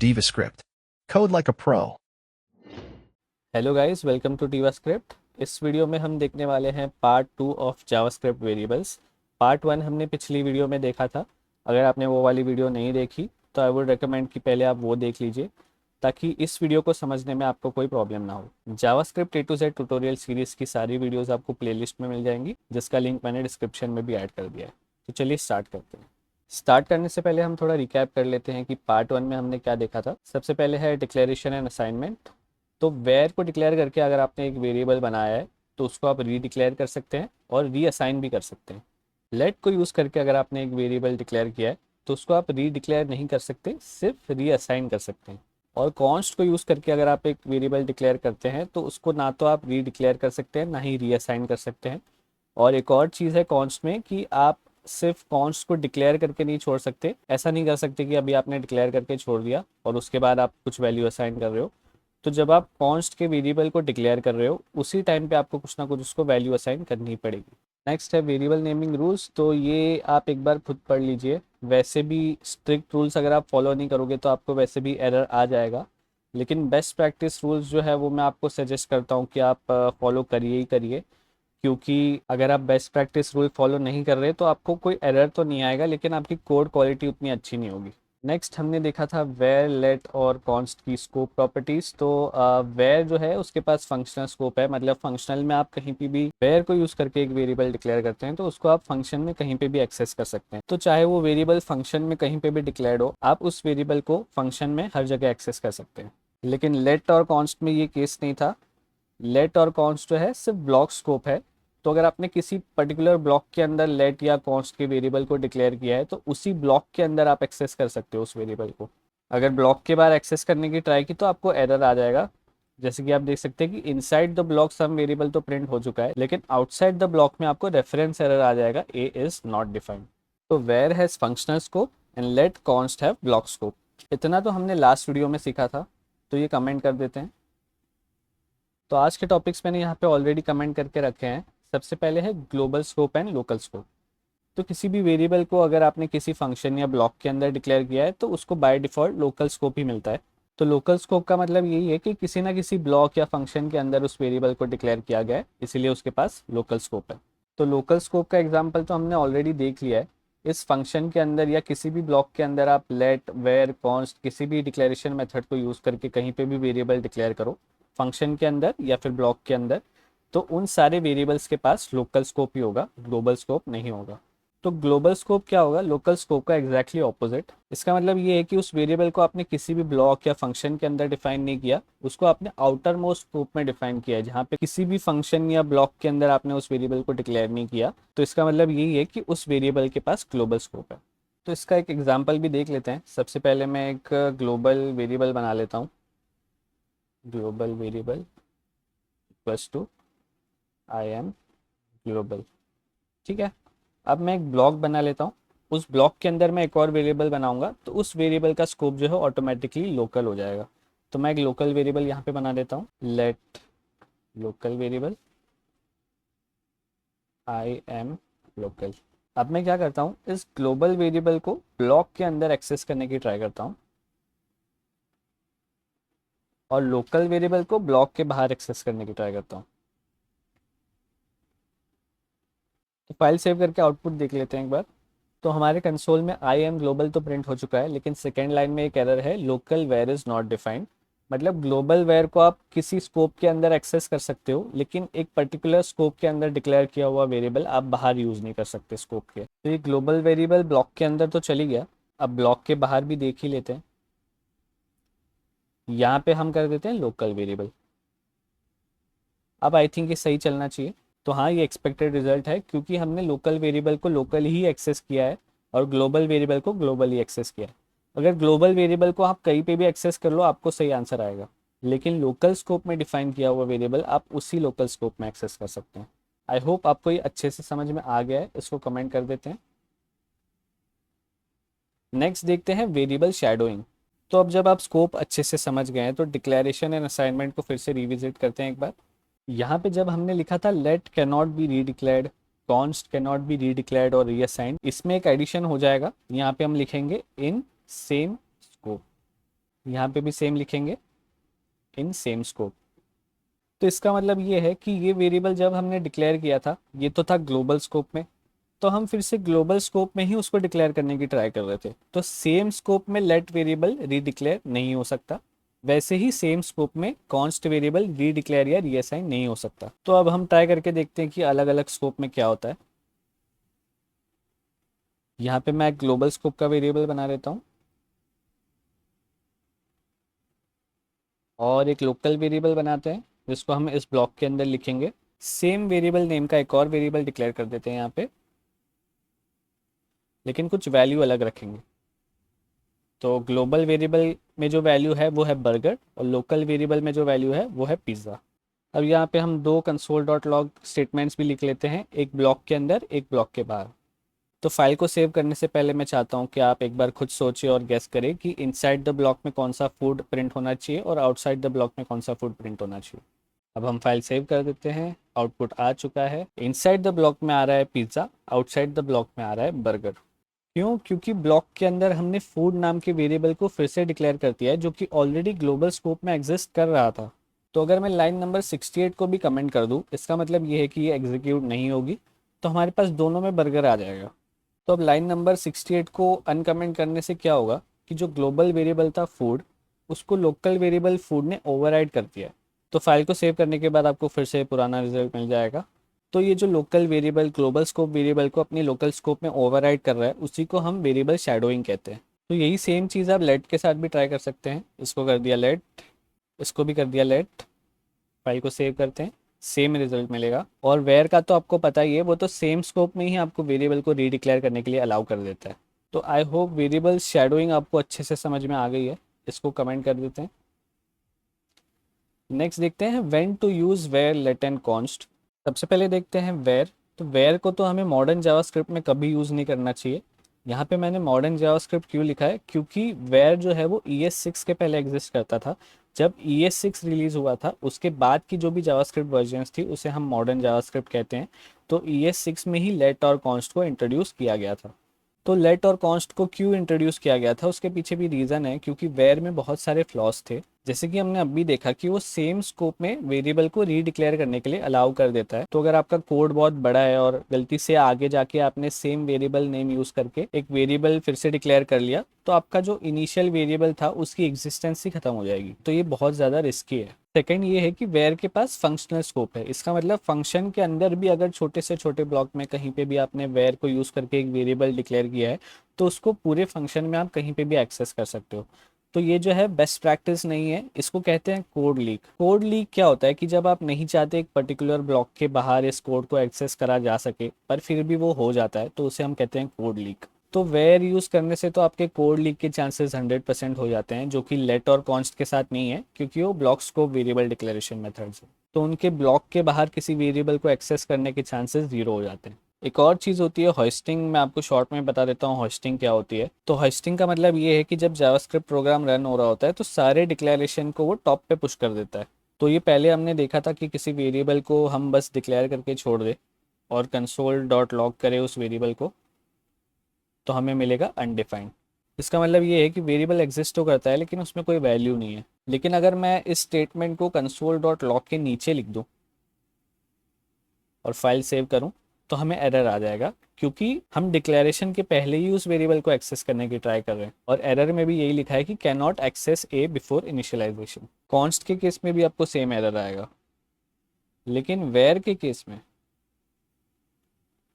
DivaScript. Code like a pro. Hello guys, welcome to JavaScript. इस वीडियो में हम देखने वाले हैं part 2 of JavaScript variables. Part 1 हमने पिछली वीडियो में देखा था। अगर आपने वो वाली वीडियो नहीं देखी तो आई वुड रिकमेंड कि पहले आप वो देख लीजिए, ताकि इस वीडियो को समझने में आपको कोई प्रॉब्लम ना हो। JavaScript A to Z tutorial series की सारी वीडियोस आपको प्लेलिस्ट में मिल जाएंगी, जिसका लिंक मैंने डिस्क्रिप्शन में भी ऐड कर दिया है। तो चलिए स्टार्ट करते हैं। स्टार्ट करने से पहले हम थोड़ा रिकैप कर लेते हैं कि पार्ट 1 में हमने क्या देखा था। सबसे पहले है डिक्लेरेशन एंड असाइनमेंट। तो वेयर को डिक्लेयर करके अगर आपने एक वेरिएबल बनाया है तो उसको आप री डिक्लेयर कर सकते हैं और रीअसाइन भी कर सकते हैं। लेट को यूज़ करके अगर आपने एक वेरिएबल डिक्लेयर किया है तो उसको आप री डिक्लेयर नहीं कर सकते, सिर्फ रीअसाइन कर सकते हैं। और कॉन्स्ट को यूज़ करके अगर आप एक वेरिएबल डिक्लेयर करते हैं तो उसको ना तो आप री डिक्लेयर कर सकते हैं, ना ही रीअसाइन कर सकते हैं। और एक और चीज़ है कॉन्स्ट में कि आप सिर्फ कॉन्स्ट को डिक्लेयर करके नहीं छोड़ सकते। ऐसा नहीं कर सकते कि अभी आपने डिक्लेयर करके छोड़ दिया और उसके बाद आप कुछ वैल्यू असाइन कर रहे हो। तो जब आप कॉन्स्ट के वेरिएबल को डिक्लेयर कर रहे हो उसी टाइम पे आपको कुछ ना कुछ उसको वैल्यू असाइन करनी पड़ेगी। नेक्स्ट है वेरिएबल नेमिंग रूल्स। तो ये आप एक बार खुद पढ़ लीजिए। वैसे भी स्ट्रिक्ट रूल्स अगर आप फॉलो नहीं करोगे तो आपको वैसे भी एरर आ जाएगा, लेकिन बेस्ट प्रैक्टिस रूल्स जो है वो मैं आपको सजेस्ट करता हूँ कि आप फॉलो करिए ही करिए। क्योंकि अगर आप बेस्ट प्रैक्टिस रूल फॉलो नहीं कर रहे तो आपको कोई एरर तो नहीं आएगा, लेकिन आपकी कोड क्वालिटी उतनी अच्छी नहीं होगी। नेक्स्ट हमने देखा था वेयर, लेट और कॉन्स्ट की स्कोप प्रॉपर्टीज। तो वेयर जो है उसके पास फंक्शनल स्कोप है, मतलब फंक्शनल में आप कहीं पे भी वेयर को यूज़ करके एक वेरिएबल डिक्लेयर करते हैं तो उसको आप फंक्शन में कहीं पे भी एक्सेस कर सकते हैं। तो चाहे वो वेरिएबल फंक्शन में कहीं पे भी डिक्लेयर्ड हो, आप उस वेरिएबल को फंक्शन में हर जगह एक्सेस कर सकते हैं। लेकिन लेट और कॉन्स्ट में ये केस नहीं था। लेट और कॉन्स्ट जो है सिर्फ ब्लॉक स्कोप है। तो अगर आपने किसी पर्टिकुलर ब्लॉक के अंदर लेट या कॉन्स्ट के वेरिएबल को डिक्लेयर किया है तो उसी ब्लॉक के अंदर आप एक्सेस कर सकते हो उस वेरिएबल को। अगर ब्लॉक के बाहर एक्सेस करने की ट्राई की तो आपको एरर आ जाएगा। जैसे कि आप देख सकते हैं कि inside the block some variable तो प्रिंट हो चुका है, लेकिन आउटसाइड द ब्लॉक में आपको रेफरेंस एरर आ जाएगा, ए इज नॉट डिफाइंड। तो where has functional scope and let const have block scope. इतना तो हमने लास्ट वीडियो में सीखा था, तो ये कमेंट कर देते हैं। तो आज के टॉपिक्स मैंने यहाँ पे ऑलरेडी कमेंट करके रखे हैं। सबसे पहले है global scope and local scope. तो किसी भी वेरिएबल को अगर आपने किसी फंक्शन या ब्लॉक के अंदर डिक्लेयर किया है तो उसको बाय डिफ़ॉल्ट लोकल स्कोप ही मिलता है। तो लोकल स्कोप का मतलब यही है कि किसी ना किसी ब्लॉक या फंक्शन के अंदर उस वेरिएबल को डिक्लेयर किया गया है, इसीलिए उसके पास लोकल स्कोप है। तो लोकल स्कोप का एग्जाम्पल तो हमने ऑलरेडी देख लिया है। इस फंक्शन के अंदर या किसी भी ब्लॉक के अंदर आप लेट, वेयर, कॉन्स्ट किसी भी डिक्लेरेशन मेथड को यूज़ करके कहीं पे भी वेरिएबल डिक्लेयर करो, फंक्शन के अंदर या फिर ब्लॉक के अंदर, तो उन सारे वेरिएबल्स के पास लोकल स्कोप ही होगा, ग्लोबल स्कोप नहीं होगा। तो ग्लोबल स्कोप क्या होगा? लोकल स्कोप का एग्जैक्टली ऑपोजिट। इसका मतलब ये है कि उस वेरिएबल को आपने किसी भी ब्लॉक या फंक्शन के अंदर डिफाइन नहीं किया, उसको आपने आउटर मोस्ट स्कोप में डिफाइन किया है, जहाँ पे किसी भी फंक्शन या ब्लॉक के अंदर आपने उस वेरिएबल को डिक्लेयर नहीं किया। तो इसका मतलब यही है कि उस वेरिएबल के पास ग्लोबल स्कोप है। तो इसका एक एग्जाम्पल भी देख लेते हैं। सबसे पहले मैं एक ग्लोबल वेरिएबल बना लेता हूँ। Global variable equals to I am global. ठीक है। अब मैं एक ब्लॉक बना लेता हूँ। उस ब्लॉक के अंदर मैं एक और वेरिएबल बनाऊंगा तो उस वेरिएबल का स्कोप जो है ऑटोमेटिकली लोकल हो जाएगा। तो मैं एक लोकल वेरिएबल यहाँ पे बना देता हूँ, late local variable I am local. अब मैं क्या करता हूँ, इस ग्लोबल वेरिएबल को ब्लॉक के अंदर एक्सेस करने की ट्राई करता हूँ और लोकल वेरिएबल को ब्लॉक के बाहर एक्सेस करने की ट्राई करता हूँ। तो फाइल सेव करके आउटपुट देख लेते हैं एक बार। तो हमारे कंसोल में आई एम ग्लोबल तो प्रिंट हो चुका है, लेकिन सेकेंड लाइन में एक एरर है, local where is not defined. मतलब ग्लोबल वेयर को आप किसी स्कोप के अंदर एक्सेस कर सकते हो, लेकिन एक पर्टिकुलर स्कोप के अंदर डिक्लेयर किया हुआ वेरिएबल आप बाहर यूज़ नहीं कर सकते स्कोप के। तो ये ग्लोबल वेरिएबल ब्लॉक के अंदर तो चली गया, अब ब्लॉक के बाहर भी देख ही लेते हैं। यहाँ पे हम कर देते हैं लोकल वेरिएबल। अब आई थिंक ये सही चलना चाहिए। तो हाँ, ये एक्सपेक्टेड रिजल्ट है, क्योंकि हमने लोकल वेरिएबल को लोकल ही एक्सेस किया है और ग्लोबल वेरिएबल को ग्लोबल ही एक्सेस किया है। अगर ग्लोबल वेरिएबल को आप कहीं पे भी एक्सेस कर लो आपको सही आंसर आएगा, लेकिन लोकल स्कोप में डिफाइन किया हुआ वेरिएबल आप उसी लोकल स्कोप में एक्सेस कर सकते हैं। आई होप आपको ये अच्छे से समझ में आ गया है। इसको कमेंट कर देते हैं। नेक्स्ट देखते हैं वेरिएबल शैडोइंग। तो अब जब आप स्कोप अच्छे से समझ गए हैं तो डिक्लेरेशन एंड असाइनमेंट को फिर से रिविजिट करते हैं एक बार। यहाँ पे जब हमने लिखा था let can not be redeclared, const can not be redeclared और रीअसाइंड, इसमें एक एडिशन हो जाएगा। यहाँ पे हम लिखेंगे इन सेम स्कोप। यहाँ पे भी सेम लिखेंगे, इन सेम स्कोप। तो इसका मतलब ये है कि ये वेरिएबल जब हमने डिक्लेयर किया था ये तो था ग्लोबल स्कोप में, तो हम फिर से ग्लोबल स्कोप में ही उसको डिक्लेयर करने की ट्राई कर रहे थे। तो सेम स्कोप में लेट वेरिएबल रीडिक्लेयर नहीं हो सकता, वैसे ही सेम स्कोप में कॉन्स्ट वेरिएबल रीडिक्लेयर या रीअसाइन नहीं हो सकता। तो अब हम ट्राई करके देखते हैं कि अलग अलग स्कोप में क्या होता है। यहाँ पे मैं ग्लोबल स्कोप का वेरिएबल बना लेता हूँ और एक लोकल वेरिएबल बनाते हैं जिसको हम इस ब्लॉक के अंदर लिखेंगे। सेम वेरिएबल नेम का एक और वेरिएबल डिक्लेयर कर देते हैं यहाँ पे, लेकिन कुछ वैल्यू अलग रखेंगे। तो ग्लोबल वेरिएबल में जो वैल्यू है वो है बर्गर और लोकल वेरिएबल में जो वैल्यू है वो है पिज़्ज़ा। अब यहाँ पे हम दो कंसोल डॉट लॉग स्टेटमेंट्स भी लिख लेते हैं, एक ब्लॉक के अंदर एक ब्लॉक के बाहर। तो फाइल को सेव करने से पहले मैं चाहता हूँ कि आप एक बार खुद सोचें और गेस करें कि इनसाइड द ब्लॉक में कौन सा फूड प्रिंट होना चाहिए और आउटसाइड द ब्लॉक में कौन सा फूड प्रिंट होना चाहिए। अब हम फाइल सेव कर देते हैं, आउटपुट आ चुका है। इनसाइड द ब्लॉक में आ रहा है पिज़्ज़ा, आउटसाइड द ब्लॉक में आ रहा है बर्गर। क्यों? क्योंकि ब्लॉक के अंदर हमने फूड नाम के वेरिएबल को फिर से डिक्लेयर कर दिया है जो कि ऑलरेडी ग्लोबल स्कोप में एग्जिस्ट कर रहा था। तो अगर मैं लाइन नंबर 68 को भी कमेंट कर दूं, इसका मतलब ये है कि ये एग्जीक्यूट नहीं होगी, तो हमारे पास दोनों में बर्गर आ जाएगा। तो अब लाइन नंबर 68 को अनकमेंट करने से क्या होगा कि जो ग्लोबल वेरिएबल था फूड, उसको लोकल वेरिएबल फूड ने ओवरराइड कर दिया है। तो फाइल को सेव करने के बाद आपको फिर से पुराना रिजल्ट मिल जाएगा। तो ये जो local variable global scope variable को अपनी लोकल स्कोप में ओवरराइड कर रहा है, उसी को हम वेरिएबल शैडोइंग कहते हैं। तो यही सेम चीज़ आप लेट के साथ भी ट्राई कर सकते हैं। इसको कर दिया लेट, इसको भी कर दिया लेट, फाइल को सेव करते हैं, सेम रिजल्ट मिलेगा। और वेयर का तो आपको पता ही है, वो तो सेम स्कोप में ही आपको वेरिएबल को रीडिक्लेयर करने के लिए अलाउ कर देता है। तो आई होप वेरिएबल शैडोइंग आपको अच्छे से समझ में आ गई है। इसको कमेंट कर देते हैं। नेक्स्ट देखते हैं when to use where, late and const. सबसे पहले देखते हैं वेयर। तो वेयर को तो हमें मॉडर्न जावास्क्रिप्ट में कभी यूज़ नहीं करना चाहिए। यहाँ पे मैंने मॉडर्न जावास्क्रिप्ट क्यों लिखा है, क्योंकि वेयर जो है वो ES6 के पहले एग्जिस्ट करता था। जब ES6 रिलीज़ हुआ था उसके बाद की जो भी जावास्क्रिप्ट वर्जन्स थी उसे हम मॉडर्न जावास्क्रिप्ट कहते हैं। तो ES6 में ही लेट और कॉन्स्ट को इंट्रोड्यूस किया गया था। तो लेट और कॉन्स्ट को क्यों इंट्रोड्यूस किया गया था, उसके पीछे भी रीज़न है, क्योंकि वेयर में बहुत सारे फ्लॉज थे। जैसे कि हमने अभी देखा कि वो सेम स्कोप में वेरिएबल को रीडिक्लेयर करने के लिए अलाउ कर देता है। तो अगर आपका कोड बहुत बड़ा है और गलती से आगे जाके आपने सेम वेरिएबल नेम यूज़ करके एक वेरिएबल फिर से डिक्लेयर कर लिया, तो आपका जो इनिशियल वेरिएबल था उसकी एग्जिस्टेंस ही खत्म हो जाएगी। तो ये बहुत ज़्यादा रिस्की है। सेकेंड ये है कि वेयर के पास फंक्शनल स्कोप है। इसका मतलब फंक्शन के अंदर भी अगर छोटे से छोटे ब्लॉक में कहीं पे भी आपने वेयर को यूज़ करके एक वेरिएबल डिक्लेयर किया है, तो उसको पूरे फंक्शन में आप कहीं पे भी एक्सेस कर सकते हो। तो ये जो है बेस्ट प्रैक्टिस नहीं है, इसको कहते हैं कोड लीक। कोड लीक क्या होता है कि जब आप नहीं चाहते एक पर्टिकुलर ब्लॉक के बाहर इस कोड को एक्सेस करा जा सके पर फिर भी वो हो जाता है, तो उसे हम कहते हैं कोड लीक। तो वेयर यूज़ करने से तो आपके कोड लीक के चांसेस 100% हो जाते हैं, जो कि लेट और कॉन्स्ट के साथ नहीं है, क्योंकि वो block scope variable declaration methods है। तो उनके ब्लॉक के बाहर किसी वेरिएबल को एक्सेस करने के चांसेस जीरो हो जाते हैं। एक और चीज़ होती है होस्टिंग। मैं आपको शॉर्ट में बता देता हूँ होस्टिंग क्या होती है। तो होस्टिंग का मतलब ये है कि जब जावास्क्रिप्ट प्रोग्राम रन हो रहा होता है तो सारे डिक्लेरेशन को वो टॉप पे पुश कर देता है। तो ये पहले हमने देखा था कि किसी वेरिएबल को हम बस डिक्लेयर करके छोड़ दे और कंसोल डॉट लॉग करे उस वेरिएबल को, तो हमें मिलेगा अनडिफाइंड। इसका मतलब ये है कि वेरिएबल एग्जिस्ट तो करता है लेकिन उसमें कोई वैल्यू नहीं है। लेकिन अगर मैं इस स्टेटमेंट को कंसोल डॉट लॉग के नीचे लिख दूँ और फाइल सेव करूं, तो हमें एरर आ जाएगा, क्योंकि हम डिक्लेरेशन के पहले ही उस वेरिएबल को एक्सेस करने की ट्राई कर रहे हैं। और एरर में भी यही लिखा है कि can not access A before initialisation. Const के केस में भी आपको सेम एरर आएगा, लेकिन वेयर के केस में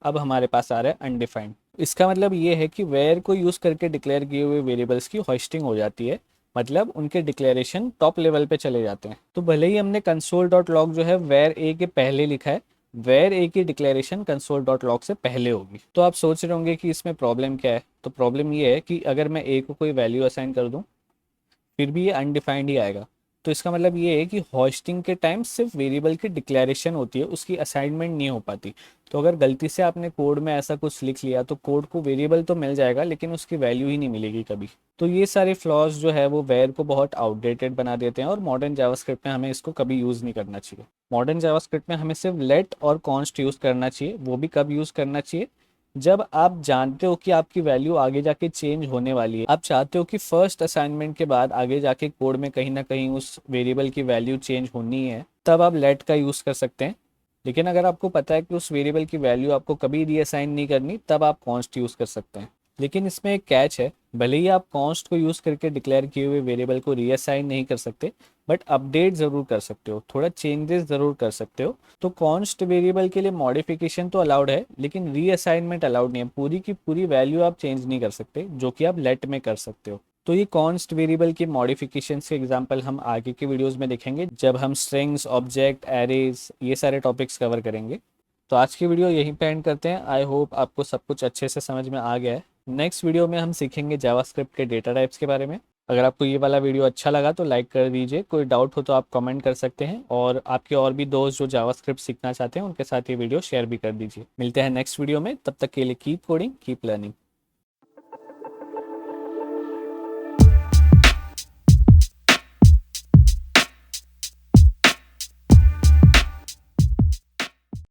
अब हमारे पास आ रहा है अनडिफाइंड। इसका मतलब ये है कि वेयर को यूज़ करके डिक्लेयर किए हुए वेरिएबल्स की होस्टिंग हो जाती है, मतलब उनके डिक्लेरेशन टॉप लेवल पे चले जाते हैं। तो भले ही हमने कंसोल डॉट लॉग जो है वेयर ए के पहले लिखा है, वेयर ए की डिक्लेरेशन कंसोल डॉट लॉग से पहले होगी। तो आप सोच रहे होंगे कि इसमें प्रॉब्लम क्या है। तो प्रॉब्लम ये है कि अगर मैं ए को कोई वैल्यू असाइन कर दूं फिर भी ये अनडिफाइंड ही आएगा। तो इसका मतलब ये है कि होस्टिंग के टाइम सिर्फ वेरिएबल की डिक्लेरेशन होती है, उसकी असाइनमेंट नहीं हो पाती। तो अगर गलती से आपने कोड में ऐसा कुछ लिख लिया तो कोड को वेरिएबल तो मिल जाएगा लेकिन उसकी वैल्यू ही नहीं मिलेगी कभी। तो ये सारे फ्लॉज जो है वो वेयर को बहुत आउटडेटेड बना देते हैं और मॉडर्न जावास्क्रिप्ट में हमें इसको कभी यूज़ नहीं करना चाहिए। मॉडर्न जावास्क्रिप्ट में हमें सिर्फ लेट और कॉन्स्ट यूज़ करना चाहिए। वो भी कब यूज़ करना चाहिए, जब आप जानते हो कि आपकी वैल्यू आगे जाके चेंज होने वाली है, आप चाहते हो कि फर्स्ट असाइनमेंट के बाद आगे जाके कोड में कहीं ना कहीं उस वेरिएबल की वैल्यू चेंज होनी है, तब आप लेट का यूज़ कर सकते हैं। लेकिन अगर आपको पता है कि उस वेरिएबल की वैल्यू आपको कभी रीअसाइन नहीं करनी, तब आप कॉन्स्ट यूज़ कर सकते हैं। लेकिन इसमें एक कैच है, भले ही आप कॉन्स्ट को यूज़ करके डिक्लेयर किए हुए वेरिएबल को रीअसाइन नहीं कर सकते, बट अपडेट ज़रूर कर सकते हो, थोड़ा चेंजेस ज़रूर कर सकते हो। तो कॉन्स्ट वेरिएबल के लिए मॉडिफिकेशन तो अलाउड है, लेकिन रीअसाइनमेंट अलाउड नहीं है। पूरी की पूरी वैल्यू आप चेंज नहीं कर सकते, जो कि आप लेट में कर सकते हो। तो ये कॉन्स्ट वेरिएबल की मॉडिफिकेशन के एग्जांपल हम आगे के वीडियोस में देखेंगे, जब हम स्ट्रिंग्स, ऑब्जेक्ट, एरेज, ये सारे टॉपिक्स कवर करेंगे। तो आज की वीडियो यहीं पे एंड करते हैं। आई होप आपको सब कुछ अच्छे से समझ में आ गया है। नेक्स्ट वीडियो में हम सीखेंगे जावास्क्रिप्ट के डेटा टाइप्स के बारे में। अगर आपको ये वाला वीडियो अच्छा लगा तो लाइक कर दीजिए, कोई डाउट हो तो आप कमेंट कर सकते हैं, और आपके और भी दोस्त जो जावास्क्रिप्ट सीखना चाहते हैं उनके साथ ये वीडियो शेयर भी कर दीजिए। मिलते हैं नेक्स्ट वीडियो में, तब तक के लिए कीप कोडिंग, कीप लर्निंग।